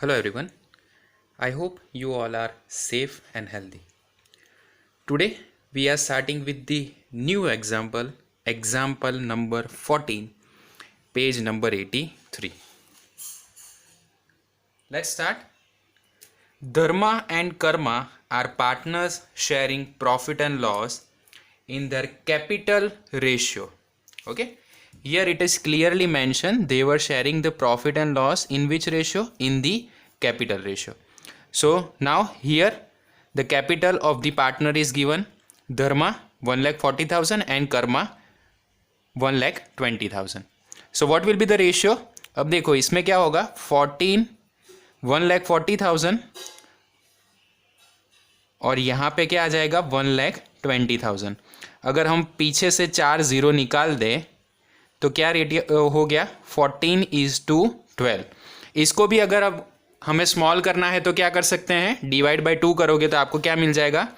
Hello everyone. I hope you all are safe and healthy. Today we are starting with the new example number 14, page number 83. Let's start. Dharma and karma are partners sharing profit and loss in their capital ratio. Okay. Here it is clearly mentioned they were sharing the profit and loss in which ratio? In the capital ratio. So now here the capital of the partner is given. Dharma 1,40,000 and karma 1,20,000. So what will be the ratio? अब देखो इसमें क्या होगा 1,40,000 और यहाँ पे क्या आ जाएगा 1,20,000। अगर हम पीछे से 4 0 निकाल दें तो क्या रेटियो हो गया 14:12। इसको भी अगर अब हमें स्मॉल करना है तो क्या कर सकते हैं, डिवाइड बाय 2 करोगे तो आपको क्या मिल जाएगा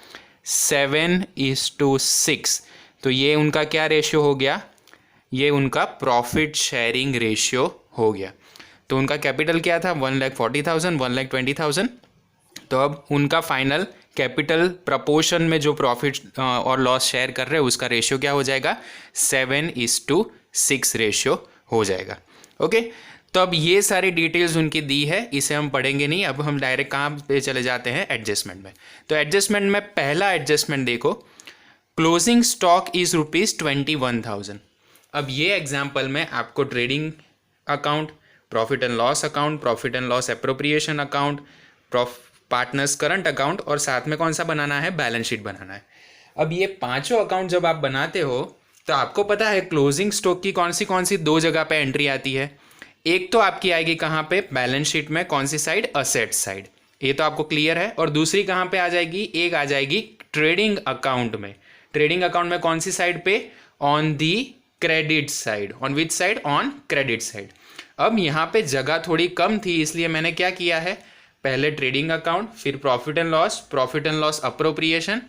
7:6। तो ये उनका क्या रेशियो हो गया, ये उनका प्रॉफिट शेयरिंग रेशियो हो गया। तो उनका कैपिटल क्या था 1,40,000 1,20,000। तो अब उनका फाइनल कैपिटल प्रपोर्शन में जो प्रॉफिट और लॉस शेयर कर रहे हैं उसका रेशियो क्या हो जाएगा 7:6 रेशियो हो जाएगा। ओके, तो अब ये सारी डिटेल्स उनकी दी है, इसे हम पढ़ेंगे नहीं। अब हम डायरेक्ट कहाँ पे चले जाते हैं, एडजस्टमेंट में। तो एडजस्टमेंट में पहला एडजस्टमेंट देखो, क्लोजिंग स्टॉक इज ₹21,000। अब ये एग्जाम्पल में आपको trading account, profit and loss account, profit and loss appropriation account, partners current account और साथ में कौन सा बनाना है, बैलेंस शीट बनाना है। अब ये पांचों अकाउंट जब आप बनाते हो तो आपको पता है क्लोजिंग स्टॉक की कौन सी दो जगह पे एंट्री आती है। एक तो आपकी आएगी कहाँ पे, बैलेंस शीट में, कौन सी साइड, असेट साइड, ये तो आपको क्लियर है। और दूसरी कहाँ पे आ जाएगी, एक आ जाएगी ट्रेडिंग अकाउंट में। ट्रेडिंग अकाउंट में कौन सी साइड पे, on the credit side. On which side, on credit side. अब यहाँ पे जगह थोड़ी कम थी, इसलिए मैंने क्या किया है, पहले ट्रेडिंग अकाउंट, फिर प्रॉफिट एंड लॉस अप्रोप्रिएशन,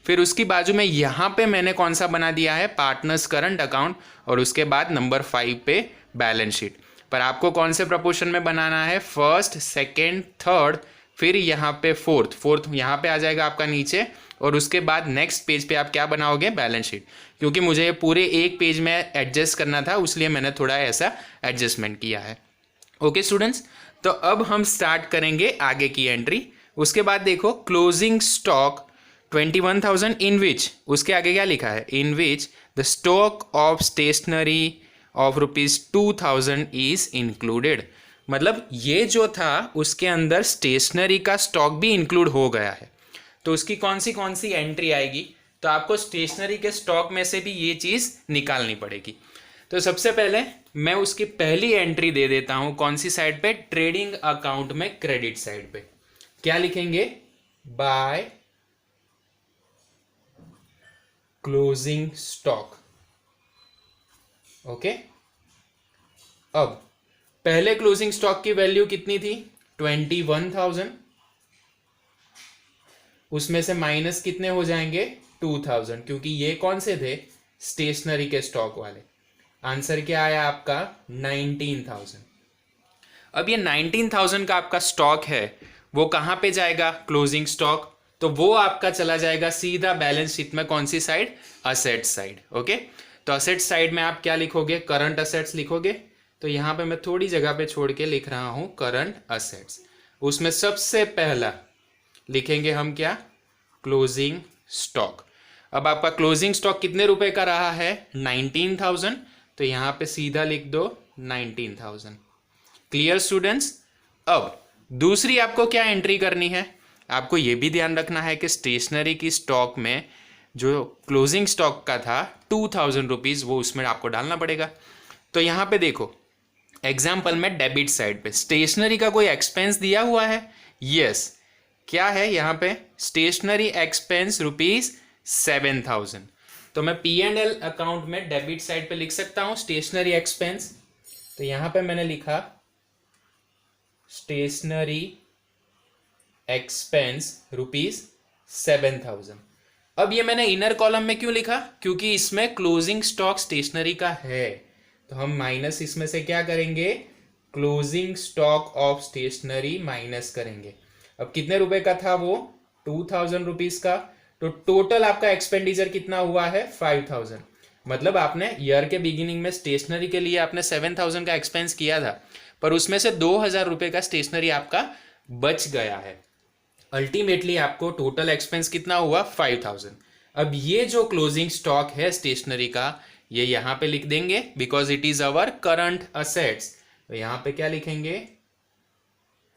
फिर उसकी बाजू में यहाँ पे मैंने कौन सा बना दिया है, पार्टनर्स करंट अकाउंट, और उसके बाद नंबर 5 पे बैलेंस शीट। पर आपको कौन से प्रपोर्शन में बनाना है, फर्स्ट, सेकेंड, थर्ड, फिर यहाँ पे फोर्थ यहाँ पे आ जाएगा आपका नीचे, और उसके बाद नेक्स्ट पेज पे आप क्या बनाओगे, बैलेंस शीट। क्योंकि मुझे पूरे एक पेज में एडजस्ट करना था, इसलिए मैंने थोड़ा ऐसा एडजस्टमेंट किया है। ओके स्टूडेंट्स, तो अब हम स्टार्ट करेंगे आगे की एंट्री। उसके बाद देखो, क्लोजिंग स्टॉक 21,000 इन विच, उसके आगे क्या लिखा है, in which the stock of stationery of ₹2,000 is included. मतलब ये जो था उसके अंदर स्टेशनरी का स्टॉक भी इंक्लूड हो गया है। तो उसकी कौन सी एंट्री आएगी, तो आपको स्टेशनरी के स्टॉक में से भी ये चीज़ निकालनी पड़ेगी। तो सबसे पहले मैं उसकी पहली एंट्री दे देता हूं, कौन सी साइड पे, ट्रेडिंग अकाउंट में क्रेडिट साइड पे। क्या लिखेंगे, बाय क्लोजिंग स्टॉक। ओके, अब पहले क्लोजिंग स्टॉक की वैल्यू कितनी थी, 21,000, उसमें से माइनस कितने हो जाएंगे, 2,000, क्योंकि ये कौन से थे, स्टेशनरी के स्टॉक वाले। आंसर क्या आया आपका, 19,000। अब ये 19,000 का आपका स्टॉक है, वो कहां पे जाएगा, क्लोजिंग स्टॉक, तो वो आपका चला जाएगा सीधा बैलेंस शीट में, कौन सी साइड, असेट साइड। ओके, तो असेट साइड में आप क्या लिखोगे, करंट असेट्स लिखोगे। तो यहां पे मैं थोड़ी जगह पे छोड़ के लिख रहा हूं करंट असेट्स। उसमें सबसे पहला लिखेंगे हम क्या, क्लोजिंग स्टॉक। अब आपका क्लोजिंग स्टॉक कितने रुपए का रहा है, 19,000, तो यहां पे सीधा लिख दो 19,000। Clear students. अब दूसरी आपको क्या एंट्री करनी है, आपको यह भी ध्यान रखना है कि स्टेशनरी की स्टॉक में जो क्लोजिंग स्टॉक का था 2,000 रुपीज़, वो उसमें आपको डालना पड़ेगा। तो यहां पे देखो एग्जाम्पल में डेबिट साइड पे स्टेशनरी का कोई एक्सपेंस दिया हुआ है, यस, क्या है यहाँ पे, स्टेशनरी एक्सपेंस ₹7,000। तो मैं P&L अकाउंट में डेबिट साइड पे लिख सकता हूं स्टेशनरी एक्सपेंस। तो यहां पे मैंने लिखा स्टेशनरी एक्सपेंस ₹7,000। अब ये मैंने इनर कॉलम में क्यों लिखा, क्योंकि इसमें क्लोजिंग स्टॉक स्टेशनरी का है, तो हम माइनस इसमें से क्या करेंगे, closing stock of stationery minus करेंगे। अब कितने रुपए का था वो, 2000 रुपीज का, तो टोटल आपका एक्सपेंडिचर कितना हुआ है, 5000। मतलब आपने ईयर के बिगिनिंग में स्टेशनरी के लिए आपने 7000 का एक्सपेंस किया था, पर उसमें से 2000 रुपए का स्टेशनरी आपका बच गया है। अल्टीमेटली आपको टोटल एक्सपेंस कितना हुआ, 5000। अब ये जो क्लोजिंग स्टॉक है स्टेशनरी का, ये यहां पे लिख देंगे because it is our current assets. तो यहां पे क्या लिखेंगे,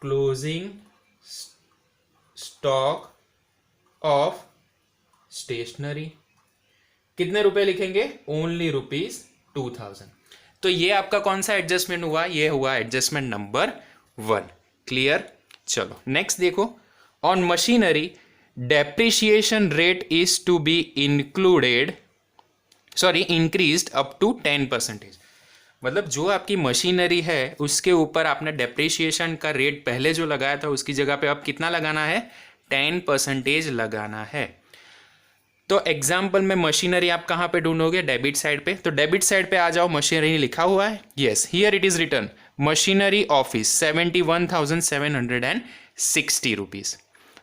क्लोजिंग स्टॉक ऑफ स्टेशनरी। कितने रुपए लिखेंगे, ओनली ₹2000। तो ये आपका कौन सा एडजस्टमेंट हुआ, ये हुआ एडजस्टमेंट नंबर 1। क्लियर। चलो नेक्स्ट देखो, on machinery depreciation rate is to be increased up to 10%। मतलब जो आपकी मशीनरी है उसके ऊपर आपने डेप्रिसिएशन का रेट पहले जो लगाया था उसकी जगह पे अब कितना लगाना है, 10% लगाना है। तो एग्जाम्पल में मशीनरी आप कहाँ पे ढूंढोगे, डेबिट साइड पे। तो डेबिट साइड पे आ जाओ, मशीनरी लिखा हुआ है, yes here it is return machinery office 71,760 rupees.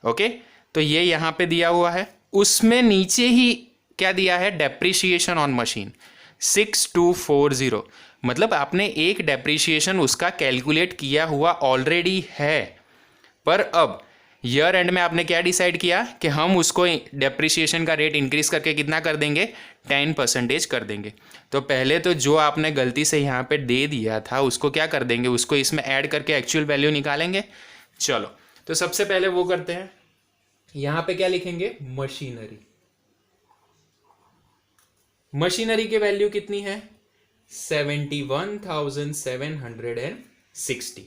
Okay, तो ये यहाँ पे दिया हुआ है, उसमें नीचे ही क्या दिया है, डेप्रिसिएशन ऑन मशीन 6240। मतलब आपने एक डेप्रिसिएशन उसका कैलकुलेट किया हुआ ऑलरेडी है, पर अब ईयर एंड में आपने क्या डिसाइड किया कि हम उसको डेप्रिसिएशन का रेट इंक्रीज करके कितना कर देंगे, 10% कर देंगे। तो पहले तो जो आपने गलती से यहाँ पे दे दिया था उसको क्या कर देंगे, उसको इसमें ऐड करके एक्चुअल वैल्यू निकालेंगे। चलो तो सबसे पहले वो करते हैं, यहाँ पे क्या लिखेंगे, मशीनरी। मशीनरी की वैल्यू कितनी है, 71,760।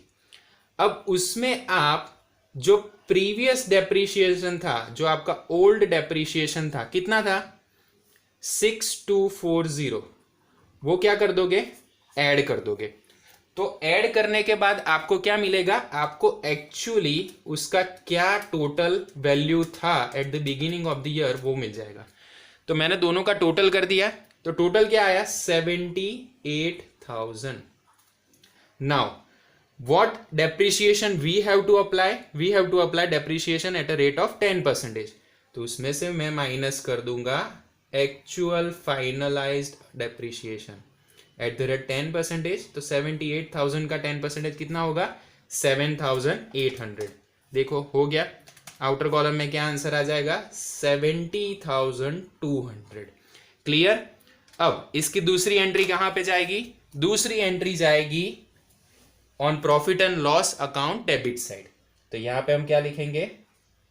अब उसमें आप जो प्रीवियस डेप्रिसिएशन था, जो आपका ओल्ड डेप्रिसिएशन था, कितना था, 6240, वो क्या कर दोगे, ऐड कर दोगे। तो ऐड करने के बाद आपको क्या मिलेगा, आपको एक्चुअली उसका क्या टोटल वैल्यू था at the beginning of the year वो मिल जाएगा। तो मैंने दोनों का टोटल कर दिया, तो टोटल क्या आया, 78,000। Now what depreciation we have to apply, we have to apply depreciation at a rate of 10%। तो उसमें से मैं माइनस कर दूंगा actual finalised depreciation at the rate 10%। तो 78,000 का 10% कितना होगा, 7,800। देखो हो गया, आउटर कॉलम में क्या आंसर आ जाएगा, 70,200। क्लियर। अब इसकी दूसरी एंट्री कहां पे जाएगी, दूसरी एंट्री जाएगी on profit and loss account debit side. तो यहां पे हम क्या लिखेंगे,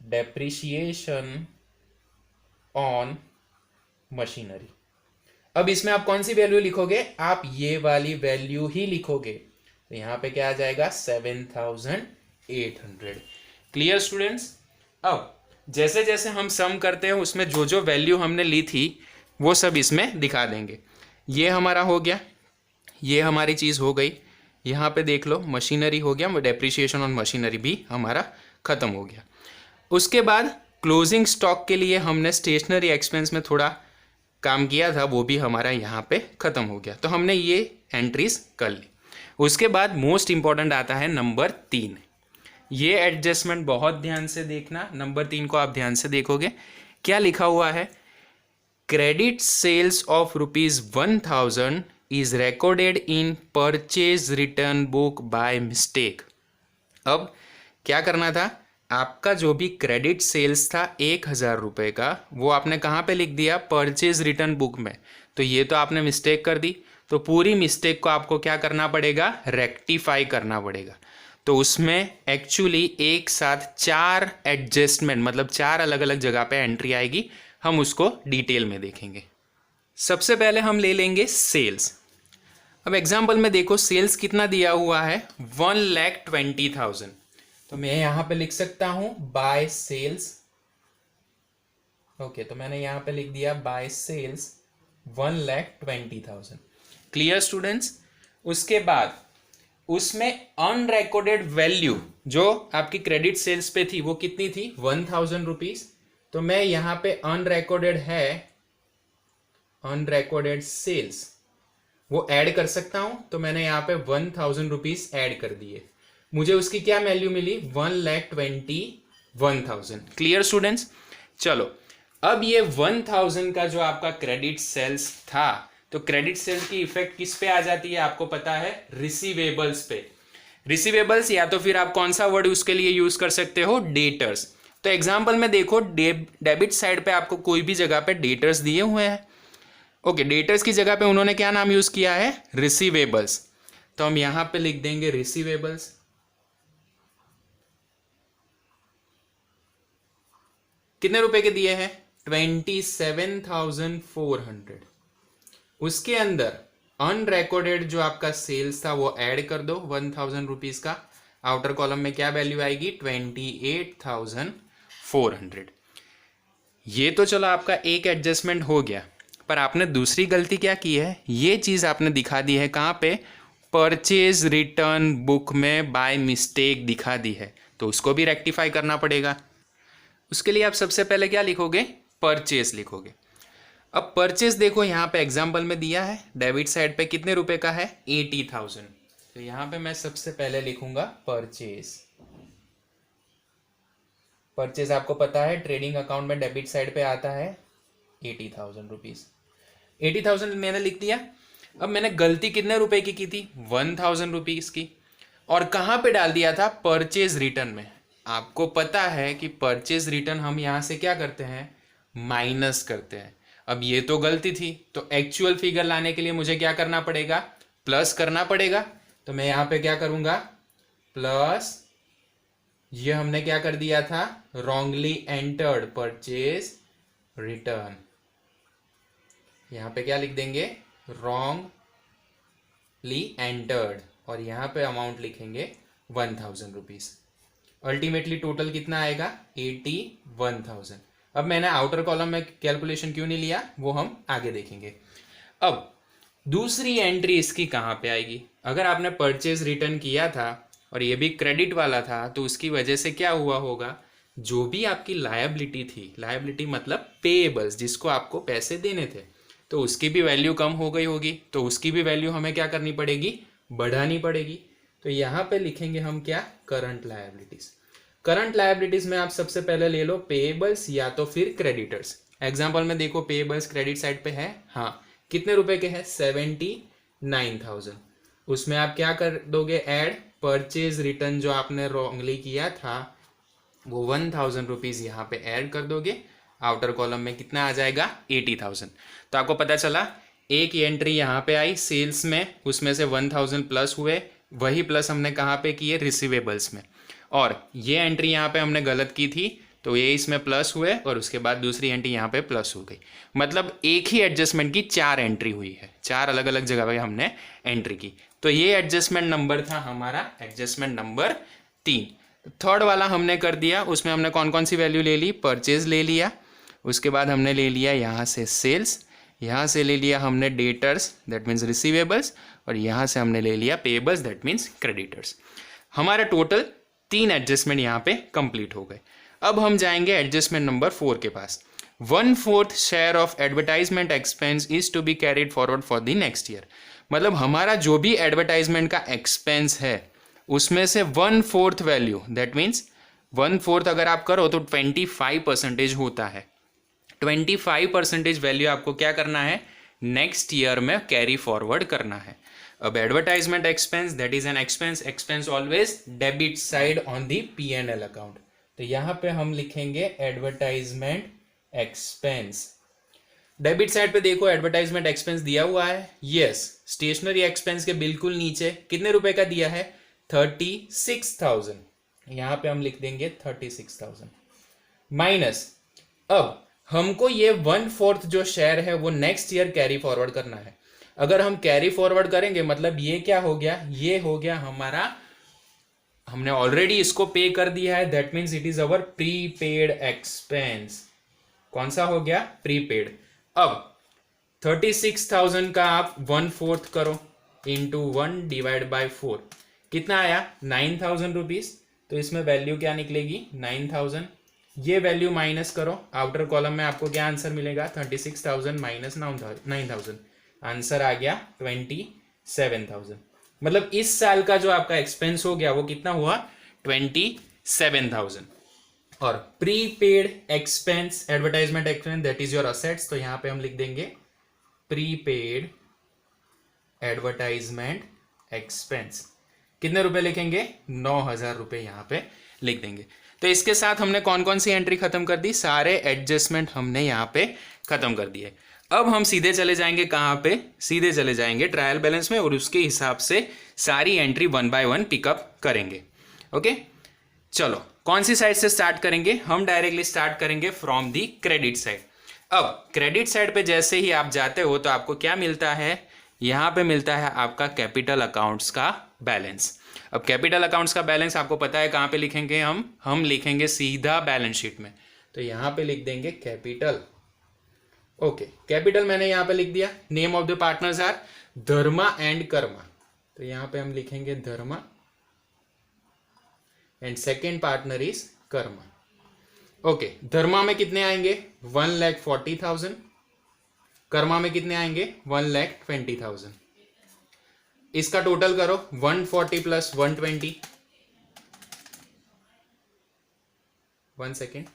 डेप्रिसिएशन ऑन मशीनरी। अब इसमें आप कौन सी वैल्यू लिखोगे, आप ये वाली वैल्यू ही लिखोगे। तो यहां पे क्या आ जाएगा, 7,800। Clear students. अब जैसे जैसे हम सम करते हैं उसमें जो जो वैल्यू हमने ली थी वो सब इसमें दिखा देंगे। ये हमारा हो गया, ये हमारी चीज हो गई। यहाँ पे देख लो, मशीनरी हो गया, डेप्रिसिएशन ऑन मशीनरी भी हमारा खत्म हो गया। उसके बाद क्लोजिंग स्टॉक के लिए हमने स्टेशनरी एक्सपेंस में थोड़ा काम किया था, वो भी हमारा यहाँ पे खत्म हो गया। तो हमने ये एंट्रीज कर ली। उसके बाद मोस्ट इंपॉर्टेंट आता है नंबर 3। ये एडजस्टमेंट बहुत ध्यान से देखना, नंबर 3 को आप ध्यान से देखोगे क्या लिखा हुआ है, credit sales of ₹1,000 is recorded in purchase return book by mistake। अब क्या करना था, आपका जो भी क्रेडिट सेल्स था 1,000 रुपये का, वो आपने कहाँ पे लिख दिया, परचेज रिटर्न बुक में। तो ये तो आपने मिस्टेक कर दी, तो पूरी मिस्टेक को आपको क्या करना पड़ेगा, रेक्टिफाई करना पड़ेगा। तो उसमें एक्चुअली एक साथ 4 एडजस्टमेंट, मतलब 4 अलग अलग जगह पे एंट्री आएगी, हम उसको डिटेल में देखेंगे। सबसे पहले हम ले लेंगे सेल्स। अब एग्जाम्पल में देखो सेल्स कितना दिया हुआ है, 1,20,000। तो मैं यहां पे लिख सकता हूं बाय सेल्स। ओके, तो मैंने यहां पे लिख दिया बाय सेल्स 1,20,000। Clear students. उसके बाद उसमें अनरिकॉर्डेड वैल्यू जो आपकी क्रेडिट सेल्स पे थी वो कितनी थी, 1,000 रुपीज। तो मैं यहां पे अनरिकॉर्डेड है, अनरिकॉर्डेड सेल्स वो ऐड कर सकता हूं, तो मैंने यहाँ पे 1000 रुपीज ऐड कर दिए, मुझे उसकी क्या वैल्यू मिली 1,21,000। Clear students? चलो अब ये 1000 का जो आपका क्रेडिट सेल्स था, तो क्रेडिट सेल्स की इफेक्ट किस पे आ जाती है आपको पता है, रिसीवेबल्स पे। रिसीवेबल्स या तो फिर आप कौन सा वर्ड उसके लिए यूज कर सकते हो, डेटर्स। तो एग्जांपल में देखो डेबिट साइड पे आपको कोई भी जगह पे डेटर्स दिए हुए हैं। ओके, डेटर्स की जगह पे उन्होंने क्या नाम यूज किया है, रिसीवेबल्स। तो हम यहां पे लिख देंगे रिसीवेबल्स। कितने रुपए के दिए हैं, 27,400। उसके अंदर अनरिकॉर्डेड जो आपका सेल्स था वो ऐड कर दो 1000 रुपीज का। आउटर कॉलम में क्या वैल्यू आएगी, 28,400। ये तो चलो आपका एक एडजस्टमेंट हो गया, पर आपने दूसरी गलती क्या की है, ये चीज आपने दिखा दी है कहाँ पे, परचेज रिटर्न बुक में बाय मिस्टेक दिखा दी है, तो उसको भी रेक्टिफाई करना पड़ेगा। उसके लिए आप सबसे पहले क्या लिखोगे, परचेज लिखोगे। अब परचेज देखो यहाँ पे एग्जाम्पल में दिया है, डेबिट साइड पे कितने रुपए का है, 80,000। तो यहाँ पे मैं सबसे पहले लिखूंगा परचेज। परचेज आपको पता है ट्रेडिंग अकाउंट में डेबिट साइड पे आता है 80,000 रुपीज। 80,000 मैंने लिख दिया। अब मैंने गलती कितने रुपए की थी, 1000 रुपीज की, और कहाँ पे डाल दिया था, परचेज रिटर्न में। आपको पता है कि परचेज रिटर्न हम यहाँ से क्या करते हैं, माइनस करते हैं। अब ये तो गलती थी, तो एक्चुअल फिगर लाने के लिए मुझे क्या करना पड़ेगा, प्लस करना पड़ेगा। तो मैं यहाँ पे क्या करूंगा, प्लस, ये हमने क्या कर दिया था, रॉन्गली एंटर्ड परचेज रिटर्न। यहाँ पे क्या लिख देंगे, रॉन्गली एंटर्ड, और यहाँ पे अमाउंट लिखेंगे 1000 रुपीज। अल्टीमेटली टोटल कितना आएगा, 81,000। अब मैंने आउटर कॉलम में कैलकुलेशन क्यों नहीं लिया, वो हम आगे देखेंगे। अब दूसरी एंट्री इसकी कहाँ पे आएगी, अगर आपने परचेज रिटर्न किया था और ये भी क्रेडिट वाला था, तो उसकी वजह से क्या हुआ होगा, जो भी आपकी लायबिलिटी थी, लायबिलिटी मतलब पेएबल्स, जिसको आपको पैसे देने थे, तो उसकी भी वैल्यू कम हो गई होगी, तो उसकी भी वैल्यू हमें क्या करनी पड़ेगी, बढ़ानी पड़ेगी। तो यहाँ पे लिखेंगे हम क्या, करंट लायबिलिटीज। करंट लायबिलिटीज में आप सबसे पहले ले लो पेएबल्स या तो फिर क्रेडिटर्स। एग्जांपल में देखो पेएबल्स क्रेडिट साइड पे है, हाँ, कितने रुपए के हैं, 79,000। उसमें आप क्या कर दोगे, ऐड परचेज रिटर्न जो आपने रॉन्गली किया था, वो 1000 रुपीज यहाँ पे ऐड कर दोगे। आउटर कॉलम में कितना आ जाएगा, 80,000। तो आपको पता चला एक एंट्री यहाँ पे आई सेल्स में, उसमें से 1000 प्लस हुए, वही प्लस हमने कहाँ पे किए, रिसीवेबल्स में। और ये एंट्री यहाँ पे हमने गलत की थी, तो ये इसमें प्लस हुए, और उसके बाद दूसरी एंट्री यहाँ पे प्लस हो गई। मतलब एक ही एडजस्टमेंट की 4 एंट्री हुई है, 4 अलग अलग जगह पे हमने एंट्री की। तो ये एडजस्टमेंट नंबर था हमारा, एडजस्टमेंट नंबर 3। थर्ड वाला हमने कर दिया, उसमें हमने कौन कौन सी वैल्यू ले ली, परचेज ले लिया, उसके बाद हमने ले लिया यहाँ से सेल्स, यहाँ से ले लिया हमने डेटर्स दैट मीन्स रिसीवेबल्स, और यहाँ से हमने ले लिया पेएबल्स दैट मीन्स क्रेडिटर्स। हमारा टोटल 3 एडजस्टमेंट यहाँ पे कंप्लीट हो गए। अब हम जाएंगे एडजस्टमेंट नंबर 4 के पास। 1/4 share of advertisement expense is to be carried forward for the next year. मतलब हमारा जो भी एडवर्टाइजमेंट का एक्सपेंस है, उसमें से 1/4 वैल्यू, दैट मीन्स 1/4 अगर आप करो तो 25% होता है। 25% वैल्यू आपको क्या करना है, नेक्स्ट ईयर में कैरी फॉरवर्ड करना है। अब advertisement expense that is an expense always debit side on the P&L account. तो यहाँ पे हम लिखेंगे एडवर्टाइजमेंट एक्सपेंस। डेबिट साइड पे देखो एडवर्टाइजमेंट एक्सपेंस दिया हुआ है, यस। स्टेशनरी एक्सपेंस के बिल्कुल नीचे कितने रुपए का दिया है, 36,000। यहाँ पे हम लिख देंगे 36,000 माइनस, अब हमको ये 1/4 जो शेयर है वो नेक्स्ट ईयर कैरी फॉरवर्ड करना है। अगर हम कैरी फॉरवर्ड करेंगे मतलब ये क्या हो गया, ये हो गया हमारा, हमने ऑलरेडी इसको पे कर दिया है, that means it is our prepaid expense. कौन सा हो गया, प्रीपेड। अब 36,000 का आप 1/4 करो इंटू 1 डिवाइड बाय 4, कितना आया, 9,000 रुपीज। तो इसमें वैल्यू क्या निकलेगी, 9,000। ये वैल्यू माइनस करो, आउटर कॉलम में आपको क्या आंसर मिलेगा, 36,000 माइनस 9,000। आंसर आ गया 27,000। मतलब इस साल का जो आपका एक्सपेंस हो गया वो कितना हुआ 27,000। और prepaid expense, advertisement expense, that is your assets. तो यहां पे हम लिख देंगे प्रीपेड एडवर्टाइजमेंट एक्सपेंस। कितने रुपए लिखेंगे 9,000 रुपए यहां पे लिख देंगे। तो इसके साथ हमने कौन कौन सी एंट्री खत्म कर दी, सारे एडजस्टमेंट हमने यहाँ पे खत्म कर दिए। अब हम सीधे चले जाएंगे कहाँ पे, सीधे चले जाएंगे ट्रायल बैलेंस में और उसके हिसाब से सारी एंट्री 1 बाय 1 पिकअप करेंगे। ओके, चलो कौन सी साइड से स्टार्ट करेंगे, हम डायरेक्टली स्टार्ट करेंगे फ्रॉम दी क्रेडिट साइड। अब क्रेडिट साइड पे जैसे ही आप जाते हो तो आपको क्या मिलता है, यहाँ पे मिलता है आपका कैपिटल अकाउंट्स का बैलेंस। अब कैपिटल अकाउंट्स का बैलेंस आपको पता है कहाँ पे लिखेंगे, हम लिखेंगे सीधा बैलेंस शीट में। तो यहाँ पे लिख देंगे कैपिटल। ओके, कैपिटल मैंने यहाँ पे लिख दिया। Name of the partners are Dharma and Karma. तो यहाँ पे हम लिखेंगे Dharma and second partner is Karma. Okay, Dharma में कितने आएंगे 1,40,000, कर्मा में कितने आएंगे 1,20,000। इसका टोटल करो 140 प्लस 120। 1 सेकेंड,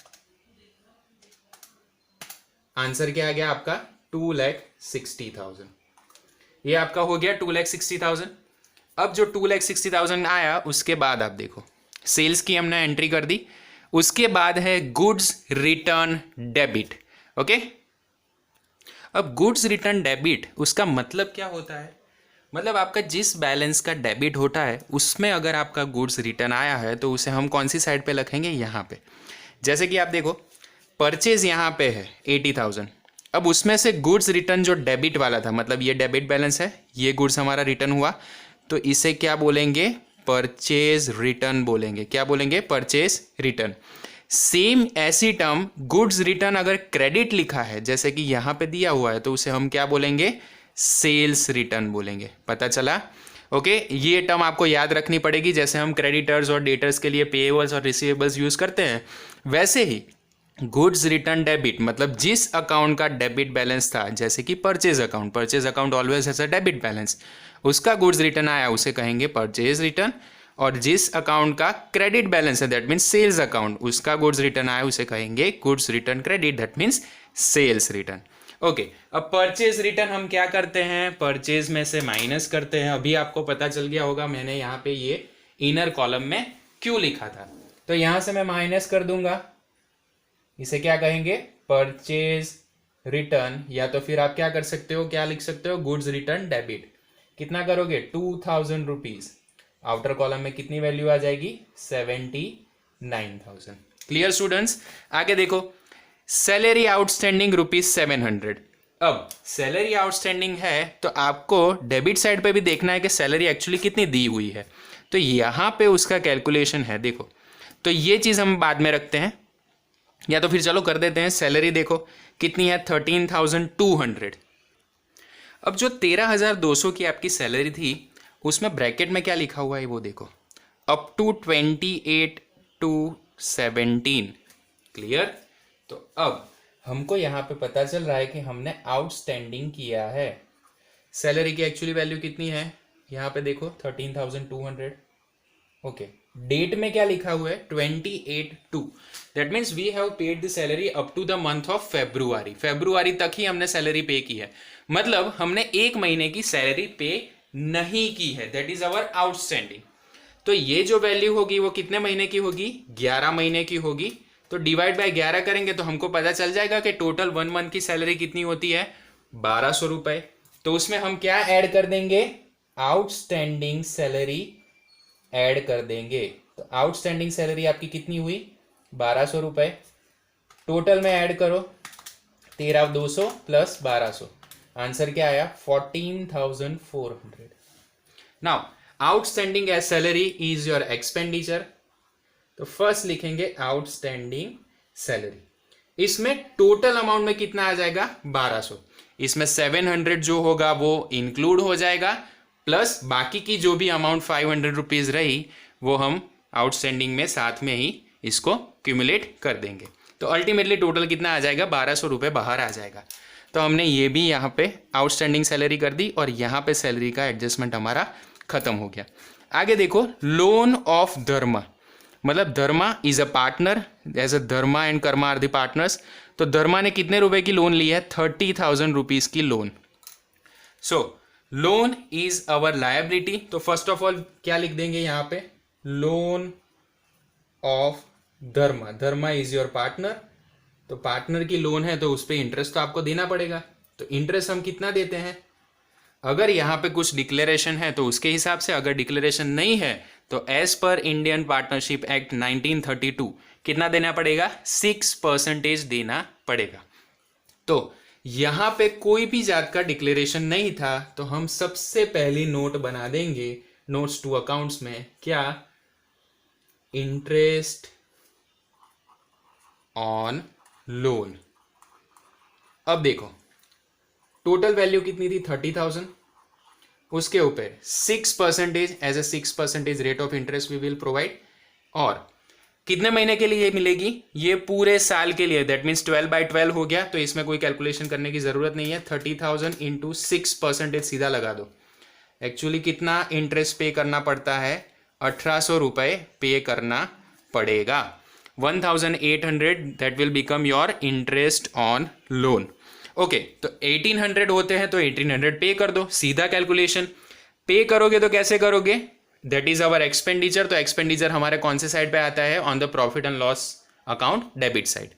आंसर क्या आ गया आपका 2,60,000। ये आपका हो गया 2,60,000। अब जो 2,60,000 आया उसके बाद आप देखो सेल्स की हमने एंट्री कर दी, उसके बाद है गुड्स रिटर्न डेबिट। ओके, अब गुड्स रिटर्न डेबिट उसका मतलब क्या होता है, मतलब आपका जिस बैलेंस का डेबिट होता है उसमें अगर आपका गुड्स रिटर्न आया है तो उसे हम कौन सी साइड पे रखेंगे, यहाँ पे। जैसे कि आप देखो परचेज यहाँ पे है 80,000, अब उसमें से गुड्स रिटर्न जो डेबिट वाला था, मतलब ये डेबिट बैलेंस है, ये गुड्स हमारा रिटर्न हुआ, तो इसे क्या बोलेंगे परचेज रिटर्न बोलेंगे। क्या बोलेंगे परचेज रिटर्न। सेम ऐसी टर्म गुड्स रिटर्न अगर क्रेडिट लिखा है जैसे कि यहाँ पे दिया हुआ है तो उसे हम क्या बोलेंगे सेल्स रिटर्न बोलेंगे। पता चला। ओके, ये टर्म आपको याद रखनी पड़ेगी। जैसे हम क्रेडिटर्स और डेटर्स के लिए पेएबल्स और रिसीवेबल्स यूज करते हैं, वैसे ही गुड्स रिटर्न डेबिट मतलब जिस अकाउंट का डेबिट बैलेंस था, जैसे कि purchase account always has a debit balance, उसका गुड्स रिटर्न आया उसे कहेंगे परचेज रिटर्न। और जिस अकाउंट का क्रेडिट बैलेंस है दैट मीन्स सेल्स अकाउंट, उसका गुड्स रिटर्न आया उसे कहेंगे goods return credit, that means sales return. Okay, अब परचेज रिटर्न हम क्या करते हैं, परचेज में से माइनस करते हैं। अभी आपको पता चल गया होगा मैंने यहाँ पे ये इनर कॉलम में क्यों लिखा था, तो यहां से मैं माइनस कर दूंगा, इसे क्या कहेंगे परचेज रिटर्न, या तो फिर आप क्या कर सकते हो, क्या लिख सकते हो गुड्स रिटर्न डेबिट। कितना करोगे 2,000 रुपीज, आउटर कॉलम में कितनी वैल्यू आ जाएगी 79,000। Clear students. आगे देखो सैलरी आउटस्टैंडिंग ₹700। अब सैलरी आउटस्टैंडिंग है तो आपको डेबिट साइड पे भी देखना है कि सैलरी एक्चुअली कितनी दी हुई है, तो यहाँ पे उसका कैलकुलेशन है। देखो तो ये चीज़ हम बाद में रखते हैं, या तो फिर चलो कर देते हैं। सैलरी देखो कितनी है 13,200। अब जो 13,200 की आपकी सैलरी थी उसमें ब्रैकेट में क्या लिखा हुआ है वो देखो, अप टू 28 to 17। क्लियर। तो अब हमको यहाँ पे पता चल रहा है कि हमने आउटस्टैंडिंग किया है। सैलरी की एक्चुअली वैल्यू कितनी है यहाँ पे देखो 13,200। ओके, डेट में क्या लिखा हुआ है 28/2, that means we have paid the salary up to the month of February. February तक ही हमने सैलरी पे की है, मतलब हमने 1 महीने की सैलरी पे नहीं की है, दैट इज अवर आउटस्टैंडिंग। तो ये जो वैल्यू होगी वो कितने महीने की होगी 11 महीने की होगी। तो डिवाइड बाय 11 करेंगे तो हमको पता चल जाएगा कि टोटल 1 मंथ की सैलरी कितनी होती है 1,200 रुपए। तो उसमें हम क्या ऐड कर देंगे आउटस्टैंडिंग सैलरी ऐड कर देंगे। तो आउटस्टैंडिंग सैलरी आपकी कितनी हुई 1,200 रुपए। टोटल में ऐड करो 13,200 प्लस 1,200, आंसर क्या आया 14,400। Now outstanding as salary is your expenditure, तो फर्स्ट लिखेंगे आउटस्टैंडिंग सैलरी। इसमें टोटल अमाउंट में कितना आ जाएगा 1,200, इसमें 700 जो होगा वो इंक्लूड हो जाएगा, प्लस बाकी की जो भी अमाउंट 500 रुपीज रही वो हम आउटस्टैंडिंग में साथ में ही इसको क्यूमुलेट कर देंगे। तो अल्टीमेटली टोटल कितना आ जाएगा 1,200 रुपये बाहर आ जाएगा। तो हमने ये भी यहाँ पे आउटस्टैंडिंग सैलरी कर दी और यहाँ पे सैलरी का एडजस्टमेंट हमारा खत्म हो गया। आगे देखो, लोन ऑफ धर्मा, मतलब Dharma is a partner, as a Dharma and Karma are the partners. तो धर्मा ने कितने रुपए की लोन ली है? 30,000 रुपीज की loan. So loan is our liability. तो फर्स्ट ऑफ ऑल क्या लिख देंगे यहाँ पे? Loan of Dharma, Dharma is your partner. तो पार्टनर की लोन है तो उस पर इंटरेस्ट तो आपको देना पड़ेगा। तो इंटरेस्ट हम कितना देते हैं? अगर यहाँ पे कुछ डिक्लेरेशन है तो उसके हिसाब से, अगर डिक्लेरेशन नहीं है तो as per Indian partnership act 1932 कितना देना पड़ेगा? 6% देना पड़ेगा। तो यहाँ पे कोई भी जात का डिक्लेरेशन नहीं था तो हम सबसे पहली नोट बना देंगे नोट्स टू अकाउंट्स में, क्या? Interest on loan. अब देखो टोटल वैल्यू कितनी थी? 30,000। उसके ऊपर 6% as a 6% rate of interest we will provide. और कितने महीने के लिए मिलेगी? ये पूरे साल के लिए, दैट मीन्स 12/12 हो गया। तो इसमें कोई कैलकुलेशन करने की जरूरत नहीं है। 30,000 इंटू 6% सीधा लगा दो। एक्चुअली कितना इंटरेस्ट पे करना पड़ता है? 1,800 रुपये पे करना पड़ेगा। 1,800 that will become your interest on loan. Okay, तो 1,800 होते हैं तो 1,800 पे कर दो, सीधा कैलकुलेशन। पे करोगे तो कैसे करोगे? That is our expenditure. तो एक्सपेंडिचर हमारे कौन से साइड पे आता है? On the profit and loss account, debit side.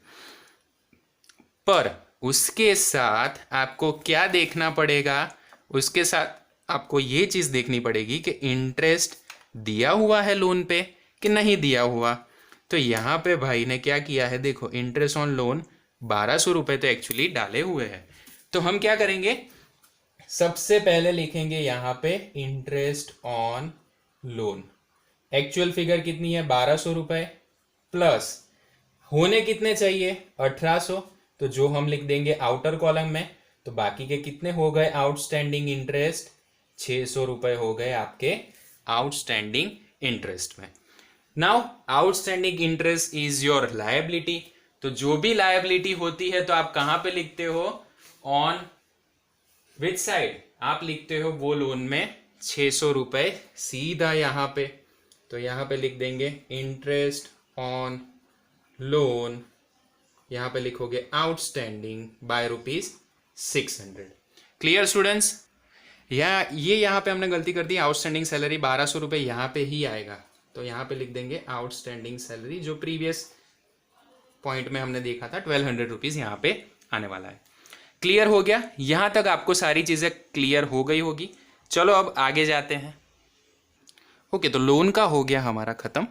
पर उसके साथ आपको क्या देखना पड़ेगा? उसके साथ आपको ये चीज देखनी पड़ेगी कि इंटरेस्ट दिया हुआ है लोन पे कि नहीं दिया हुआ। तो यहाँ पे भाई ने क्या किया है? देखो, इंटरेस्ट ऑन लोन 1,200 रुपये तो एक्चुअली डाले हुए हैं। तो हम क्या करेंगे? सबसे पहले लिखेंगे यहाँ पे interest on loan. Actual figure कितनी है? 1,200 रुपये प्लस होने कितने चाहिए? 1,800। तो जो हम लिख देंगे आउटर कॉलम में। तो बाकी के कितने हो गए आउटस्टैंडिंग इंटरेस्ट? 600 रुपये हो गए आपके आउटस्टैंडिंग इंटरेस्ट में। Now outstanding interest is your liability. तो जो भी लायबिलिटी होती है तो आप कहां पे लिखते हो? On which side? आप लिखते हो वो लोन में 600 रुपये सीधा यहां पे। तो यहां पे लिख देंगे इंटरेस्ट ऑन लोन, यहां पे लिखोगे आउटस्टैंडिंग बाय ₹600। Clear students? ये यहां पे हमने गलती कर दी, आउटस्टैंडिंग सैलरी 1,200 रुपये यहां पे ही आएगा। तो यहां पे लिख देंगे आउटस्टैंडिंग सैलरी, जो प्रीवियस पॉइंट में हमने देखा था 1,200 रुपीज यहाँ पे आने वाला है। क्लियर हो गया? यहां तक आपको सारी चीजें क्लियर हो गई होगी। चलो अब आगे जाते हैं। ओके, तो लोन का हो गया हमारा खत्म।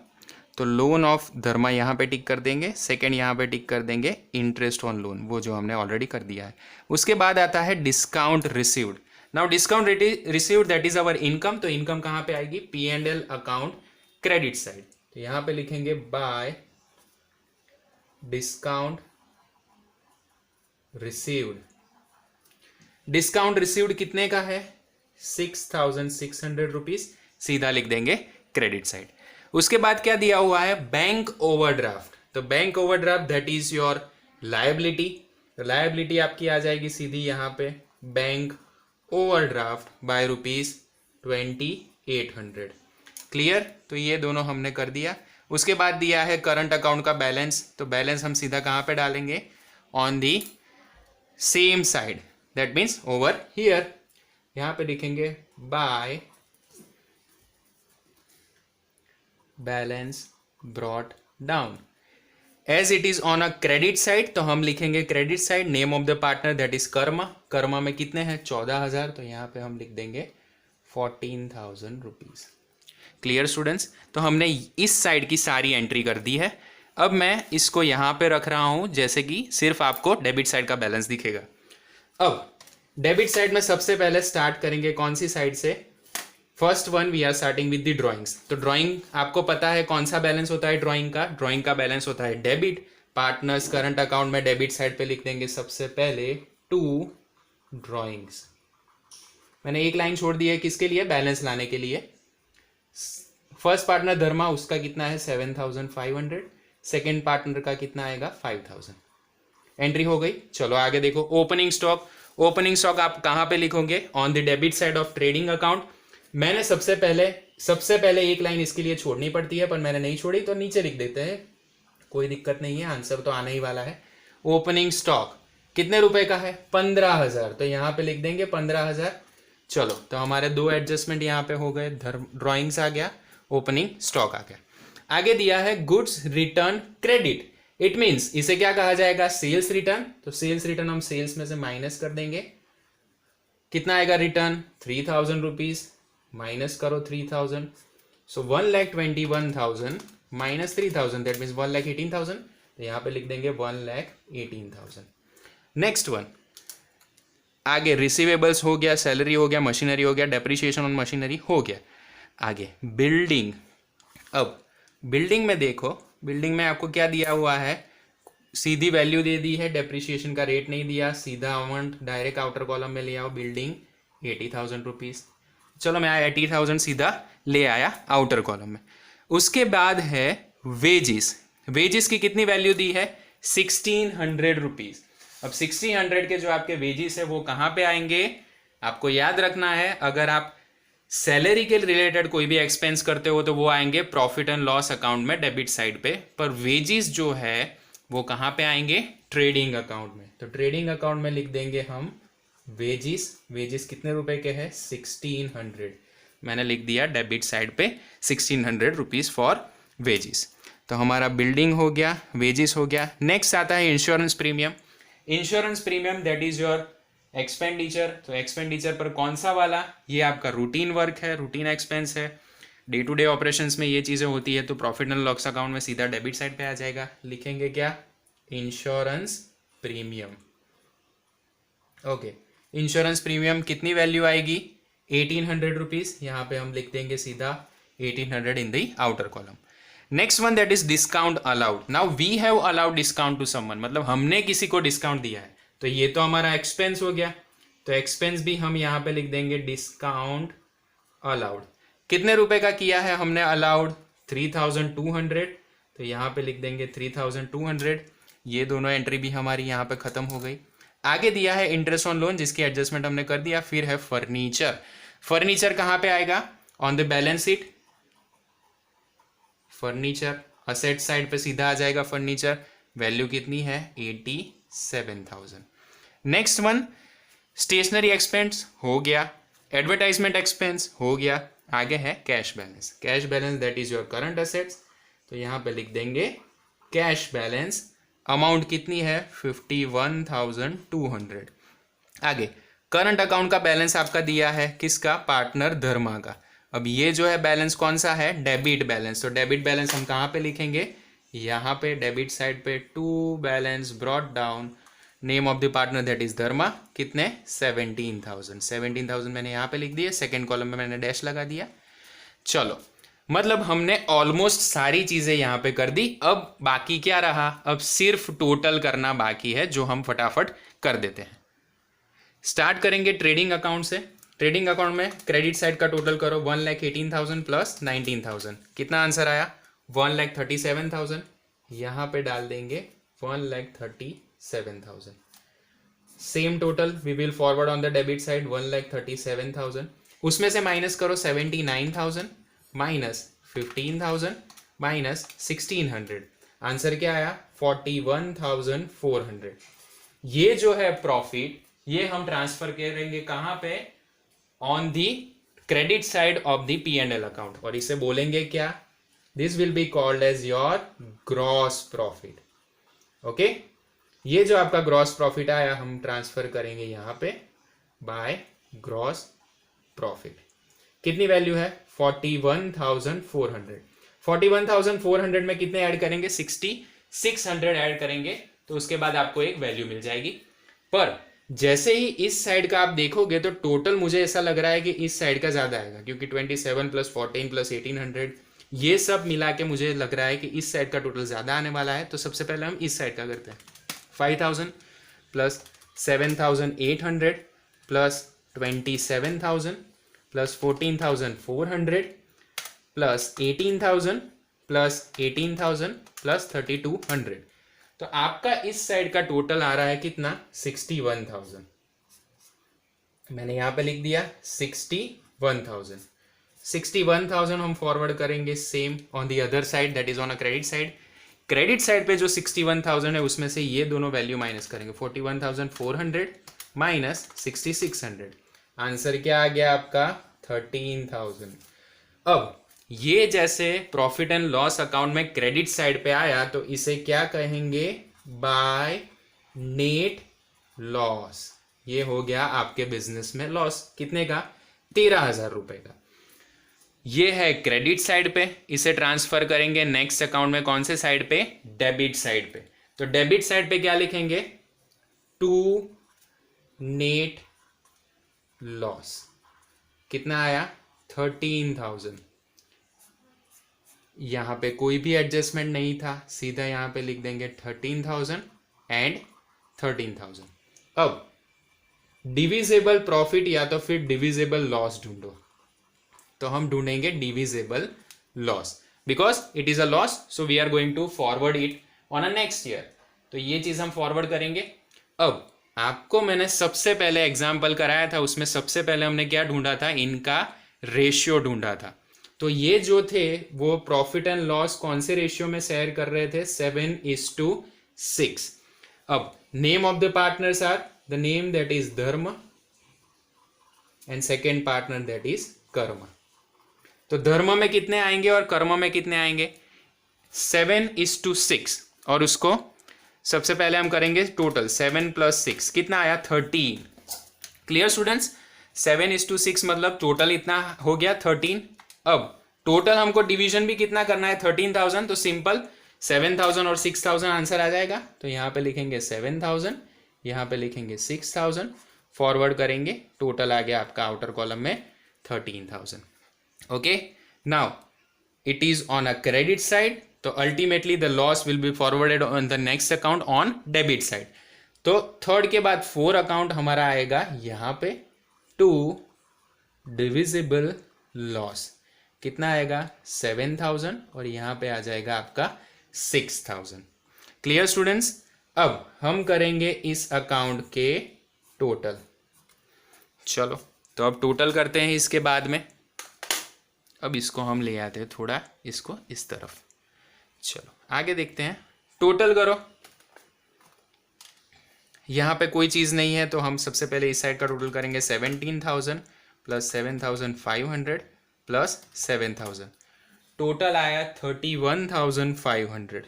तो लोन ऑफ धर्मा यहाँ पे टिक कर देंगे। सेकंड यहाँ पे टिक कर देंगे इंटरेस्ट ऑन लोन, वो जो हमने ऑलरेडी कर दिया है। उसके बाद आता है discount received. Now discount received that is our income. तो इनकम कहाँ पे आएगी? P&L account, credit side. तो यहाँ पे लिखेंगे bye discount received. Discount received कितने का है? 6,600 रुपीज, सीधा लिख देंगे क्रेडिट साइड। उसके बाद क्या दिया हुआ है? Bank overdraft. तो bank overdraft that is your liability. तो लायबिलिटी आपकी आ जाएगी सीधी यहाँ पे बैंक ओवरड्राफ्ट बाय ₹2,800। क्लियर? तो ये दोनों हमने कर दिया। उसके बाद दिया है करंट अकाउंट का बैलेंस। तो बैलेंस हम सीधा कहाँ पे डालेंगे? On the same side, that means over here. यहाँ पे लिखेंगे by balance brought down. As it is on a credit side तो हम लिखेंगे credit side. Name of the partner that is Karma. Karma में कितने हैं? 14,000। तो यहाँ पे हम लिख देंगे 14,000 रुपीज। Clear students? तो हमने इस साइड की सारी एंट्री कर दी है। अब मैं इसको यहाँ पे रख रहा हूँ जैसे कि सिर्फ आपको डेबिट साइड का बैलेंस दिखेगा। अब डेबिट साइड में सबसे पहले स्टार्ट करेंगे कौन सी साइड से? First one we are starting with the drawings. तो ड्राइंग आपको पता है कौन सा बैलेंस होता है ड्राइंग का? ड्राइंग का बैलेंस होता है डेबिट। पार्टनर्स करंट अकाउंट में डेबिट साइड पे लिख देंगे सबसे पहले 2 ड्राइंग्स। मैंने एक लाइन छोड़ दी है किसके लिए? बैलेंस लाने के लिए। फर्स्ट पार्टनर धर्मा, उसका कितना है? 7,500। सेकेंड पार्टनर का कितना आएगा? 5,000। एंट्री हो गई। चलो आगे देखो, ओपनिंग स्टॉक। ओपनिंग स्टॉक आप कहाँ पे लिखोगे? On the debit side of trading account. मैंने सबसे पहले एक लाइन इसके लिए छोड़नी पड़ती है, पर मैंने नहीं छोड़ी, तो नीचे लिख देते हैं, कोई दिक्कत नहीं है, आंसर तो आने ही वाला है। ओपनिंग स्टॉक कितने रुपए का है? 15,000, तो यहाँ पे लिख देंगे 15,000। चलो, तो हमारे दो एडजस्टमेंट यहाँ पे हो गए, ड्रॉइंग्स आ गया, ओपनिंग स्टॉक आ गया। आगे दिया है goods return credit. It means इसे क्या कहा जाएगा? Sales return. तो सेल्स रिटर्न हम सेल्स में से माइनस कर देंगे। कितना आएगा रिटर्न? 3,000 रुपीज। माइनस करो 3,000, सो 1,21,000 माइनस 3,000, दैट मीन्स 1,18,000। तो यहाँ पे लिख देंगे 1,18,000। नेक्स्ट वन, आगे रिसीवेबल्स हो गया, सैलरी हो गया, मशीनरी हो गया, डेप्रिसिएशन ऑन मशीनरी हो गया। आगे बिल्डिंग। अब बिल्डिंग में देखो, बिल्डिंग में आपको क्या दिया हुआ है? सीधी वैल्यू दे दी है, डेप्रिसिएशन का रेट नहीं दिया, सीधा अमाउंट डायरेक्ट आउटर कॉलम में ले आओ। Building 80,000 rupees. चलो मैं 80,000 सीधा ले आया आउटर कॉलम में। उसके बाद है वेजिस। वेजिस की कितनी वैल्यू दी है? 1,600 रुपीज़। अब 1,600 के जो आपके वेजिस है वो कहाँ पे आएंगे? आपको याद रखना है, अगर आप सैलरी के रिलेटेड कोई भी एक्सपेंस करते हो तो वो आएंगे प्रॉफिट एंड लॉस अकाउंट में डेबिट साइड पे, पर वेजिस जो है वो कहाँ पे आएंगे? ट्रेडिंग अकाउंट में। तो ट्रेडिंग अकाउंट में लिख देंगे हम वेजिस। वेजिस कितने रुपए के हैं? 1,600। मैंने लिख दिया डेबिट साइड पे 1,600 रुपीज़ फॉर वेजिस। तो हमारा बिल्डिंग हो गया, वेजिस हो गया। नेक्स्ट आता है insurance premium. Insurance premium that is your expenditure. तो एक्सपेंडिचर पर कौन सा वाला? ये आपका रूटीन वर्क है, रूटीन एक्सपेंस है, डे टू डे ऑपरेशंस में ये चीज़ें होती है, तो प्रॉफिट एंड लॉस अकाउंट में सीधा डेबिट साइड पे आ जाएगा। लिखेंगे क्या? Insurance premium. Okay, insurance premium कितनी वैल्यू आएगी? 1,800 रुपीज़। यहाँ पे हम लिख देंगे सीधा 1,800 in the outer column. Next one that is discount allowed. Now we have allowed discount to someone, मतलब हमने किसी को डिस्काउंट दिया है, तो ये तो हमारा एक्सपेंस हो गया। तो एक्सपेंस भी हम यहाँ पे लिख देंगे डिस्काउंट अलाउड। कितने रुपए का किया है हमने अलाउड? 3,200। तो यहाँ पे लिख देंगे 3,200। ये दोनों एंट्री भी हमारी यहाँ पे खत्म हो गई। आगे दिया है इंटरेस्ट ऑन लोन, जिसकी एडजस्टमेंट हमने कर दिया। फिर है फर्नीचर। फर्नीचर कहाँ पे आएगा? On the balance sheet. Furniture asset side पे सीधा आ जाएगा फर्नीचर। वैल्यू कितनी है? 87,000। नेक्स्ट वन स्टेशनरी एक्सपेंस हो गया, एडवर्टाइजमेंट एक्सपेंस हो गया। आगे है cash balance. Cash balance that is your current assets. तो यहाँ पे लिख देंगे कैश बैलेंस। अमाउंट कितनी है? 51,200। आगे करंट अकाउंट का बैलेंस आपका दिया है, किसका? पार्टनर धर्मा का। अब ये जो है बैलेंस कौन सा है? Debit balance. तो डेबिट बैलेंस हम कहाँ पे लिखेंगे? यहाँ पे डेबिट साइड पे to balance brought down, name of the partner that is Dharma. कितने? 17,000। 17,000 मैंने यहाँ पे लिख दिया, सेकेंड कॉलम में मैंने डैश लगा दिया। चलो, मतलब हमने ऑलमोस्ट सारी चीज़ें यहाँ पे कर दी। अब बाकी क्या रहा? अब सिर्फ टोटल करना बाकी है, जो हम फटाफट कर देते हैं। स्टार्ट करेंगे ट्रेडिंग अकाउंट से। ट्रेडिंग अकाउंट में क्रेडिट साइड का टोटल करो, 1,18,000 प्लस 19,000। कितना आंसर आया? 1,37,000। यहाँ पे डाल देंगे 1,37,000। Same total we will forward on the debit side, 1,37,000। उसमें से माइनस करो 79,000 माइनस 15,000 माइनस 1,600। आंसर क्या आया? 41,400। ये जो है प्रॉफिट, ये हम ट्रांसफर करेंगे कहाँ पे? On the credit side of the P&L account, और इसे बोलेंगे क्या? This will be called as your gross profit. Okay, ये जो आपका ग्रॉस प्रॉफिट आया हम ट्रांसफर करेंगे यहाँ पे बाय ग्रॉस प्रॉफिट। कितनी वैल्यू है? 41,400। 41,400 में कितने ऐड करेंगे? 6,600 ऐड करेंगे, तो उसके बाद आपको एक वैल्यू मिल जाएगी। पर जैसे ही इस साइड का आप देखोगे तो टोटल मुझे ऐसा लग रहा है कि इस साइड का ज्यादा आएगा, क्योंकि 27 प्लस 14 प्लस 1800 ये सब मिला के मुझे लग रहा है कि इस साइड का टोटल ज्यादा आने वाला है। तो सबसे पहले हम इस साइड का करते हैं। 5,000 plus 7,800 plus 27,000 plus 14,400 plus 18,000 plus 18,000 plus 3,200। तो आपका इस साइड का टोटल आ रहा है कितना, 61,000। मैंने यहां पे लिख दिया 61,000। 61,000 हम फॉरवर्ड करेंगे same on the other side, that is on a credit side. Credit side पे जो 61,000 है उसमें से ये दोनों वैल्यू माइनस करेंगे, 41,400 माइनस 6,600। आंसर क्या आ गया आपका, 13,000। अब ये जैसे प्रॉफिट एंड लॉस अकाउंट में क्रेडिट साइड पे आया तो इसे क्या कहेंगे, बाय नेट लॉस। ये हो गया आपके बिजनेस में लॉस, कितने का, 13,000 रुपए का। ये है क्रेडिट साइड पे, इसे ट्रांसफर करेंगे नेक्स्ट अकाउंट में, कौन से साइड पे, डेबिट साइड पे। तो डेबिट साइड पे क्या लिखेंगे, टू नेट लॉस। कितना आया, 13,000। यहां पे कोई भी एडजस्टमेंट नहीं था, सीधा यहां पे लिख देंगे 13,000 एंड 13,000। अब डिविजिबल प्रॉफिट या तो फिर डिविजिबल लॉस ढूंढो, तो हम ढूंढेंगे divisible loss, because it is a loss, so we are going to forward it on a next year. तो ये चीज हम फॉरवर्ड करेंगे। अब आपको मैंने सबसे पहले एग्जाम्पल कराया था, उसमें सबसे पहले हमने क्या ढूंढा था, इनका रेशियो ढूंढा था। तो ये जो थे वो प्रॉफिट एंड लॉस कौन से रेशियो में शेयर कर रहे थे, 7:6। अब name of the partners are the name that is Dharma and second partner that is Karma. तो धर्म में कितने आएंगे और कर्म में कितने आएंगे, 7:6। और उसको सबसे पहले हम करेंगे टोटल, 7 + 6 कितना आया, 13। क्लियर स्टूडेंट्स, 7:6 मतलब टोटल इतना हो गया 13। अब टोटल हमको डिवीजन भी कितना करना है, 13,000। तो सिंपल 7,000 और 6,000 आंसर आ जाएगा। तो यहाँ पे लिखेंगे 7,000, यहाँ पे लिखेंगे 6,000, फॉरवर्ड करेंगे, टोटल आ गया आपका आउटर कॉलम में 13,000। Okay, now it is on a credit side, तो ultimately the loss will be forwarded on the next account on debit side. तो थर्ड के बाद 4 अकाउंट हमारा आएगा यहाँ पे, टू डिविजिबल लॉस। कितना आएगा, 7,000 और यहाँ पे आ जाएगा आपका 6,000। क्लियर स्टूडेंट्स, अब हम करेंगे इस अकाउंट के टोटल। चलो तो अब टोटल करते हैं इसके बाद में। अब इसको हम ले आते हैं थोड़ा, इसको इस तरफ। चलो आगे देखते हैं, टोटल करो। यहाँ पे कोई चीज़ नहीं है तो हम सबसे पहले इस साइड का टोटल करेंगे, 17,000 + 7,500 + 7,000। टोटल आया 31,500।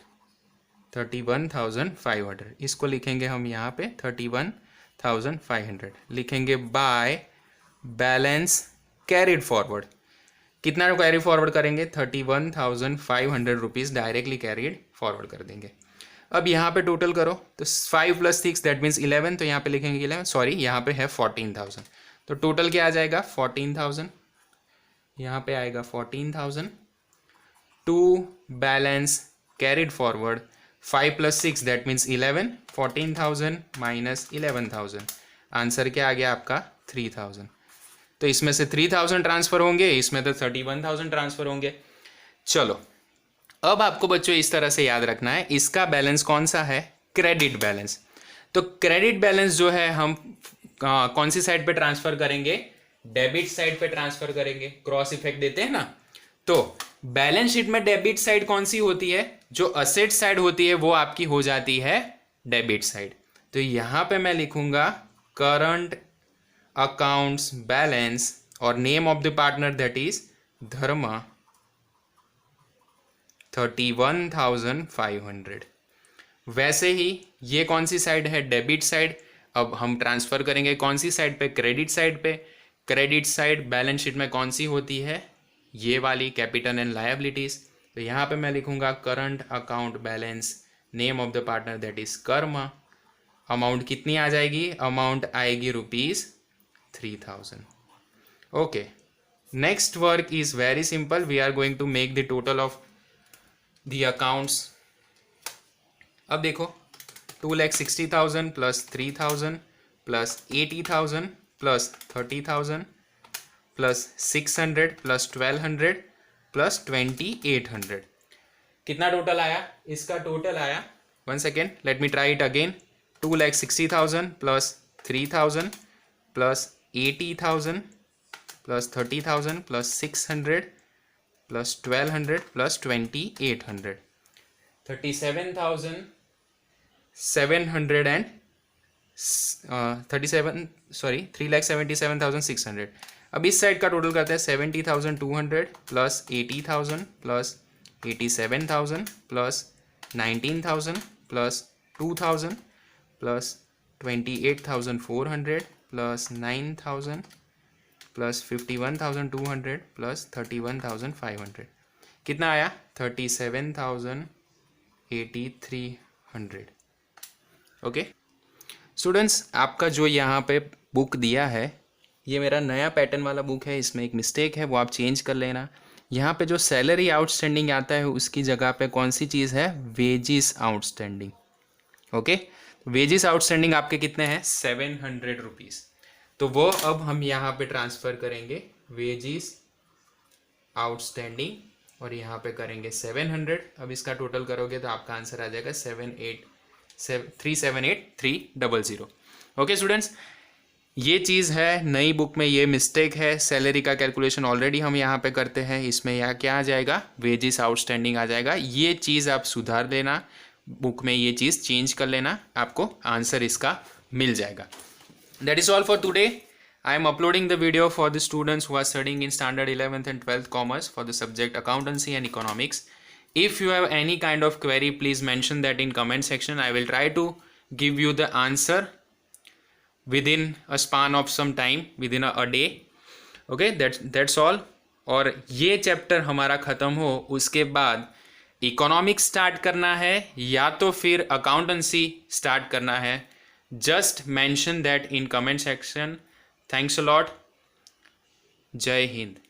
31,500 इसको लिखेंगे हम यहाँ पे 31,500 लिखेंगे बाय बैलेंस कैरिड फॉरवर्ड। कितना कैरी फॉरवर्ड करेंगे, 31,500 रुपीज़ डायरेक्टली कैरीड फॉरवर्ड कर देंगे। अब यहाँ पे टोटल करो, तो 5 + 6 दैट मीन्स 11, तो यहाँ पे लिखेंगे 11, सॉरी यहाँ पे है 14,000। तो टोटल क्या आ जाएगा, 14,000, यहाँ पे आएगा 14,000 to balance carried forward 5 + 6 that means 11, 14,000 minus 11,000, answer क्या आ गया आपका 3,000। तो इसमें से 3,000 ट्रांसफर होंगे, इसमें तो 31,000 ट्रांसफर होंगे। चलो अब आपको बच्चों इस तरह से याद रखना है, इसका बैलेंस कौन सा है, क्रेडिट बैलेंस। तो क्रेडिट बैलेंस जो है हम कौन सी साइड पे ट्रांसफर करेंगे, डेबिट साइड पे ट्रांसफर करेंगे, क्रॉस इफेक्ट देते हैं ना। तो बैलेंस शीट में डेबिट साइड कौन सी होती है, जो असेट साइड होती है वो आपकी हो जाती है डेबिट साइड। तो यहां पे मैं लिखूंगा करंट अकाउंट्स बैलेंस और name of the partner that is Dharma 31,500। वैसे ही ये कौन सी साइड है, डेबिट साइड। अब हम ट्रांसफर करेंगे कौन सी साइड पे, क्रेडिट साइड पे। क्रेडिट साइड बैलेंस शीट में कौन सी होती है, ये वाली, कैपिटल एंड लायबिलिटीज। तो यहाँ पे मैं लिखूंगा current account balance, name of the partner that is Karma. Amount कितनी आ जाएगी, अमाउंट आएगी ₹3,000। Okay, next work is very simple, we are going to make the total of the accounts. अब देखो 2,60,000 + 3,000 + 80,000 + 30,000 + 600 + 1,200 + 2,800 कितना टोटल आया, इसका टोटल आया 1 second, let me try it again. 2,60,000 plus 3,000 plus 80,000 plus 30,000 plus 600 plus 1,200 plus 2,800. 3,77,600. अब इस side का total करते हैं 70,200 plus 80,000 plus 87,000 plus 19,000 plus 2,000 plus 28,400 plus 9,000 plus 51,200 plus 31,500. कितना आया? 37,8300. ओके स्टूडेंट्स, आपका जो यहाँ पे बुक दिया है ये मेरा नया पैटर्न वाला बुक है, इसमें एक मिस्टेक है वो आप चेंज कर लेना. यहाँ पे जो सैलरी आउटस्टैंडिंग आता है उसकी जगह पे कौन सी चीज़ है? Wages outstanding. Okay, wages outstanding आपके कितने हैं? 700 रुपीज़. तो वो अब हम यहाँ पे ट्रांसफ़र करेंगे वेजिस आउटस्टैंडिंग और यहाँ पे करेंगे 700. अब इसका टोटल करोगे तो आपका आंसर आ जाएगा 378,300. ओके स्टूडेंट्स, ये चीज़ है नई बुक में, ये मिस्टेक है. सैलरी का कैलकुलेशन ऑलरेडी हम यहाँ पे करते हैं, इसमें यहाँ क्या आ जाएगा? वेजिस आउटस्टैंडिंग आ जाएगा. ये चीज़ आप सुधार लेना, बुक में ये चीज़ चेंज कर लेना, आपको आंसर इसका मिल जाएगा. That is all for today. I am uploading the video for the students who are studying in standard 11th and 12th commerce for the subject accountancy and economics. If you have any kind of query, please mention that in comment section. I will try to give you the answer within a span of some time, within a day. Okay, that's all. और ये chapter हमारा ख़त्म हो उसके बाद economics start करना है या तो फिर अकाउंटेंसी स्टार्ट करना है, just mention that in comment section. Thanks a lot. Jai Hind.